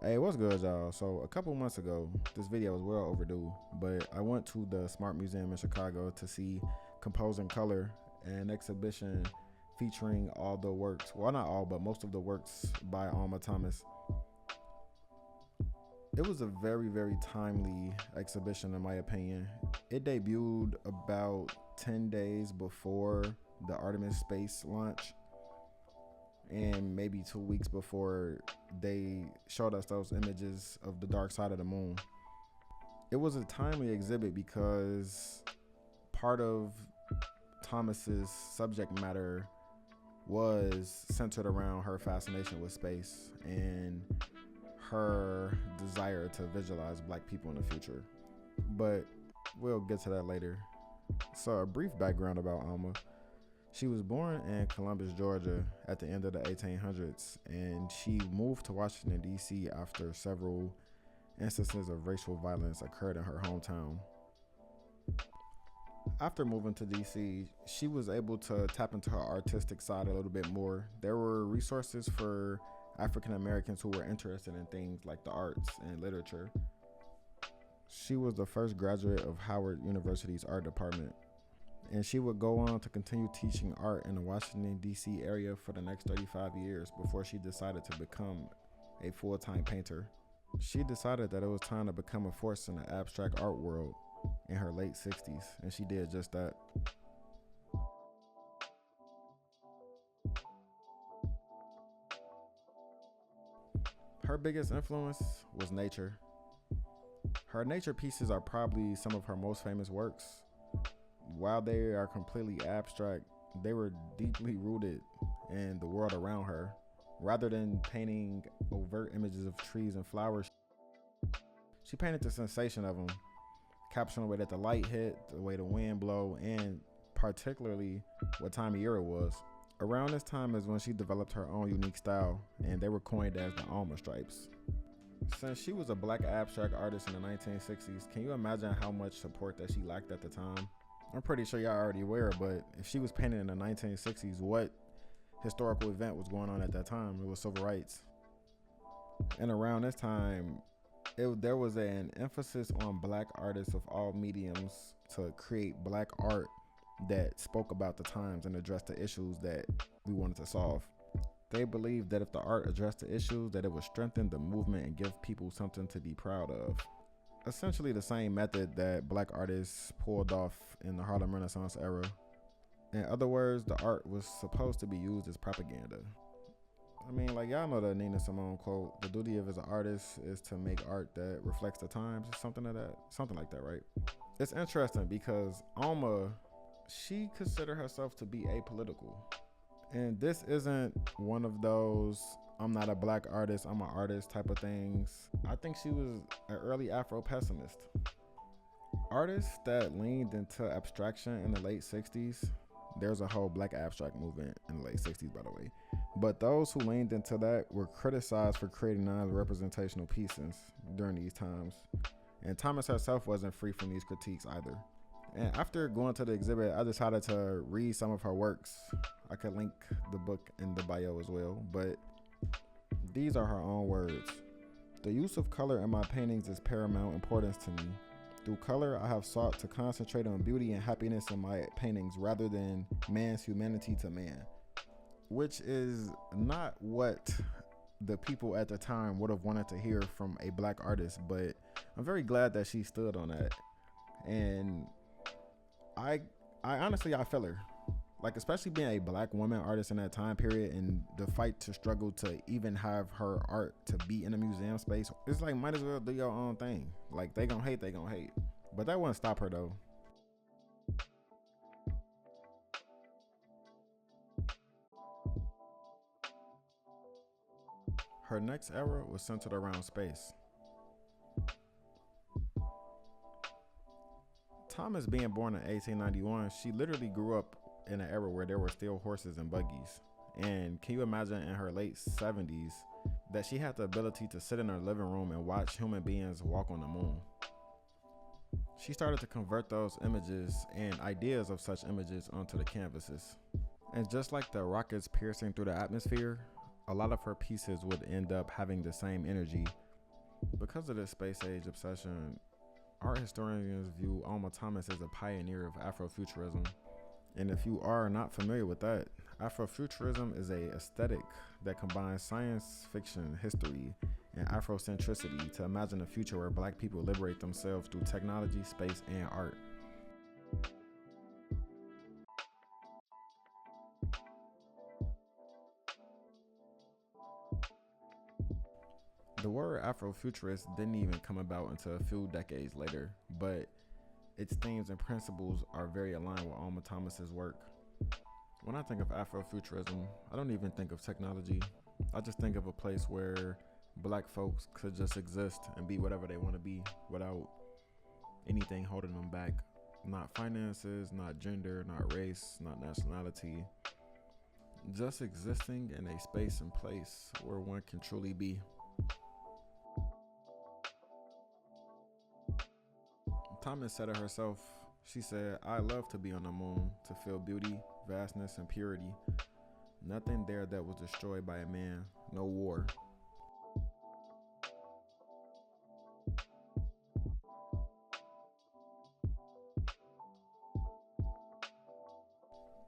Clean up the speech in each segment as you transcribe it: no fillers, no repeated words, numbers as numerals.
Hey, what's good, y'all? So a couple months ago, this video was well overdue, but I went to the Smart Museum in Chicago to see Composing Color, an exhibition featuring all the works, well, not all, but most of the works by Alma Thomas. It was a very, very timely exhibition in my opinion. It debuted about 10 days before the Artemis space launch, and maybe 2 weeks before they showed us those images of the dark side of the moon. It was a timely exhibit because part of Thomas's subject matter was centered around her fascination with space and her desire to visualize black people in the future. But we'll get to that later. So a brief background about Alma. She was born in Columbus, Georgia at the end of the 1800s, and she moved to Washington, D.C. after several instances of racial violence occurred in her hometown. After moving to D.C., she was able to tap into her artistic side a little bit more. There were resources for African Americans who were interested in things like the arts and literature. She was the first graduate of Howard University's art department, and she would go on to continue teaching art in the Washington, D.C. area for the next 35 years before she decided to become a full-time painter. She decided that it was time to become a force in the abstract art world in her late 60s, and she did just that. Her biggest influence was nature. Her nature pieces are probably some of her most famous works. While they are completely abstract, they were deeply rooted in the world around her. Rather than painting overt images of trees and flowers, she painted the sensation of them, capturing the way that the light hit, the way the wind blew, and particularly what time of year it was. Around this time is when she developed her own unique style, and they were coined as the Alma stripes. Since she was a black abstract artist in the 1960s, can you imagine how much support that she lacked at the time? I'm pretty sure y'all already aware, but if she was painting in the 1960s, what historical event was going on at that time? It was civil rights. And around this time, there was an emphasis on black artists of all mediums to create black art that spoke about the times and addressed the issues that we wanted to solve. They believed that if the art addressed the issues, that it would strengthen the movement and give people something to be proud of. Essentially the same method that black artists pulled off in the Harlem Renaissance era. In other words, the art was supposed to be used as propaganda. I mean, like, y'all know the Nina Simone quote, "The duty of an artist is to make art that reflects the times," or something like that, right? It's interesting because Alma, she considered herself to be apolitical. And this isn't one of those "I'm not a black artist, I'm an artist" type of things. I think she was an early Afro pessimist. Artists that leaned into abstraction in the late 60s, there's a whole black abstract movement in the late 60s, by the way. But those who leaned into that were criticized for creating non-representational pieces during these times. And Thomas herself wasn't free from these critiques either. And after going to the exhibit, I decided to read some of her works. I could link the book in the bio as well, but these are her own words. "The use of color in my paintings is paramount importance to me. Through color, I have sought to concentrate on beauty and happiness in my paintings rather than man's humanity to man," which is not what the people at the time would have wanted to hear from a black artist, but I'm very glad that she stood on that. And I honestly, I feel her. Like, especially being a black woman artist in that time period and the fight to struggle to even have her art to be in a museum space. It's like, might as well do your own thing. Like, they gonna hate. But that wouldn't stop her though. Her next era was centered around space. Thomas being born in 1891, she literally grew up in an era where there were still horses and buggies. And can you imagine in her late 70s that she had the ability to sit in her living room and watch human beings walk on the moon? She started to convert those images and ideas of such images onto the canvases. And just like the rockets piercing through the atmosphere, a lot of her pieces would end up having the same energy Because of this space age obsession, art historians view Alma Thomas as a pioneer of Afrofuturism. And if you are not familiar with that, Afrofuturism is a aesthetic that combines science fiction, history, and Afrocentricity to imagine a future where black people liberate themselves through technology, space, and art. The word Afrofuturist didn't even come about until a few decades later, but its themes and principles are very aligned with Alma Thomas's work. When I think of Afrofuturism, I don't even think of technology. I just think of a place where black folks could just exist and be whatever they want to be without anything holding them back. Not finances, not gender, not race, not nationality. Just existing in a space and place where one can truly be. Thomas said it herself. She said, "I love to be on the moon, to feel beauty, vastness, and purity. Nothing there that was destroyed by a man, no war."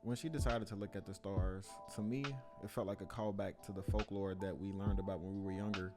When she decided to look at the stars, to me, it felt like a callback to the folklore that we learned about when we were younger.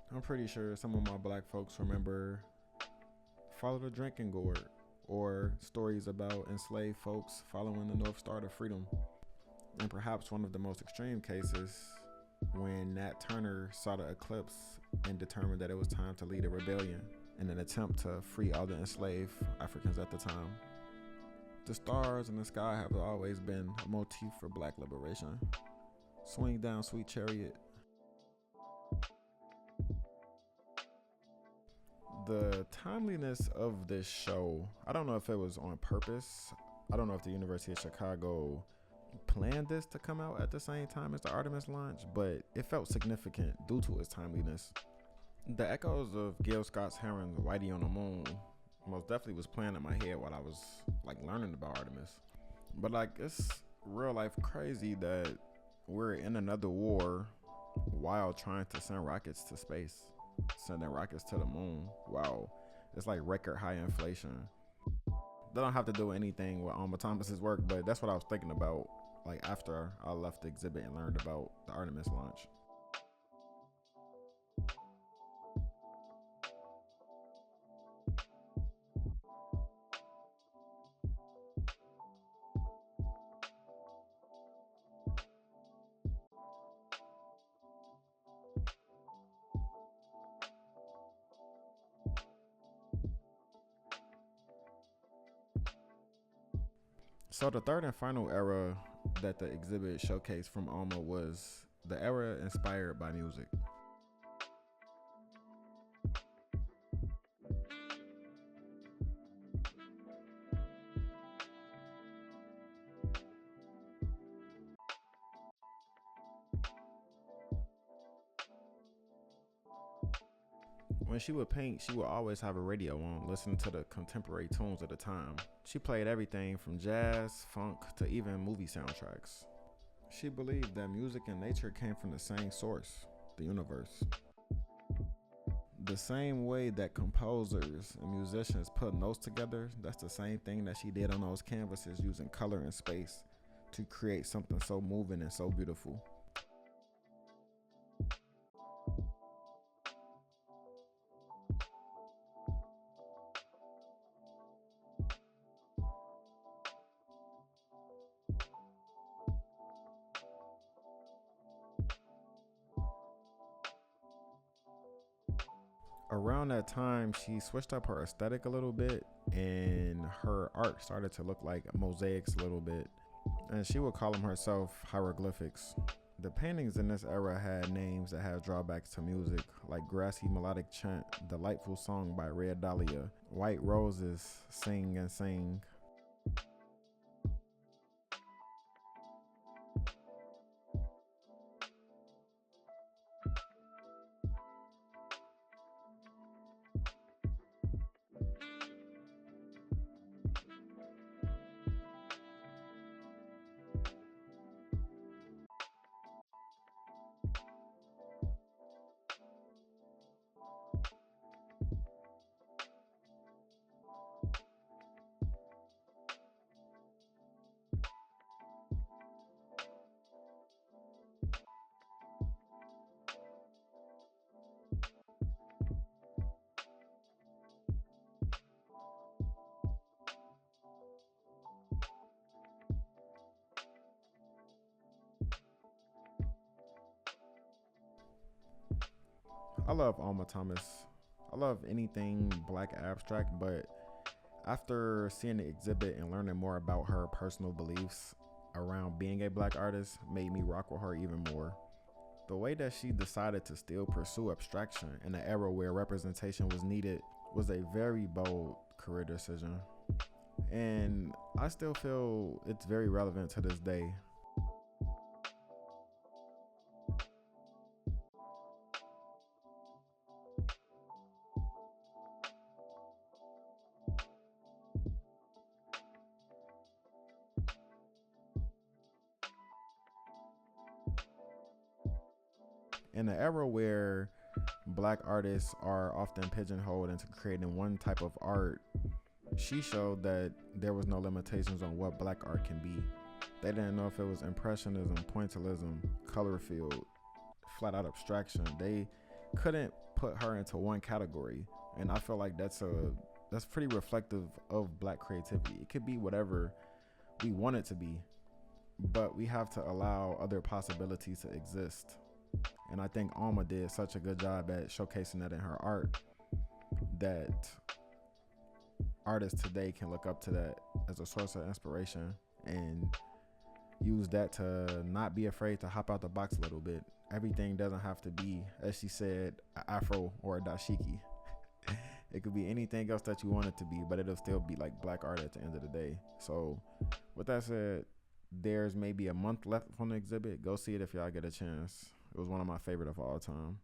I'm pretty sure some of my black folks remember Follow the Drinking Gourd, or stories about enslaved folks following the North Star to freedom. And perhaps one of the most extreme cases, when Nat Turner saw the eclipse and determined that it was time to lead a rebellion in an attempt to free all the enslaved Africans at the time. The stars in the sky have always been a motif for black liberation. Swing down, sweet chariot. The timeliness of this show, I don't know if it was on purpose. I don't know if the University of Chicago planned this to come out at the same time as the Artemis launch, but it felt significant due to its timeliness. The echoes of Gil Scott's Heron's Whitey on the Moon most definitely was playing in my head while I was learning about Artemis. But it's real life crazy that we're in another war while trying to send rockets to space, sending rockets to the moon. Wow, it's like record high inflation. They don't have to do anything with Alma Thomas's work, but that's what I was thinking about after I left the exhibit and learned about the Artemis launch. So the third and final era that the exhibit showcased from Alma was the era inspired by music. When she would paint, she would always have a radio on, listening to the contemporary tunes of the time. She played everything from jazz, funk, to even movie soundtracks. She believed that music and nature came from the same source, the universe. The same way that composers and musicians put notes together, that's the same thing that she did on those canvases using color and space to create something so moving and so beautiful. Around that time, she switched up her aesthetic a little bit, and her art started to look like mosaics a little bit, and she would call them herself hieroglyphics. The paintings in this era had names that had drawbacks to music, like Grassy Melodic Chant, Delightful Song by Red Dahlia, White Roses, Sing and Sing. I love Alma Thomas. I love anything black abstract, but after seeing the exhibit and learning more about her personal beliefs around being a black artist made me rock with her even more. The way that she decided to still pursue abstraction in an era where representation was needed was a very bold career decision. And I still feel it's very relevant to this day. In an era where black artists are often pigeonholed into creating one type of art, she showed that there was no limitations on what black art can be. They didn't know if it was impressionism, pointillism, color field, flat out abstraction. They couldn't put her into one category, and I feel like that's pretty reflective of black creativity. It could be whatever we want it to be, but we have to allow other possibilities to exist. And I think Alma did such a good job at showcasing that in her art that artists today can look up to that as a source of inspiration and use that to not be afraid to hop out the box a little bit. Everything doesn't have to be, as she said, a afro or a dashiki. It could be anything else that you want it to be, but it'll still be like black art at the end of the day. So with that said, there's maybe a month left on the exhibit. Go see it if y'all get a chance. It was one of my favorite of all time.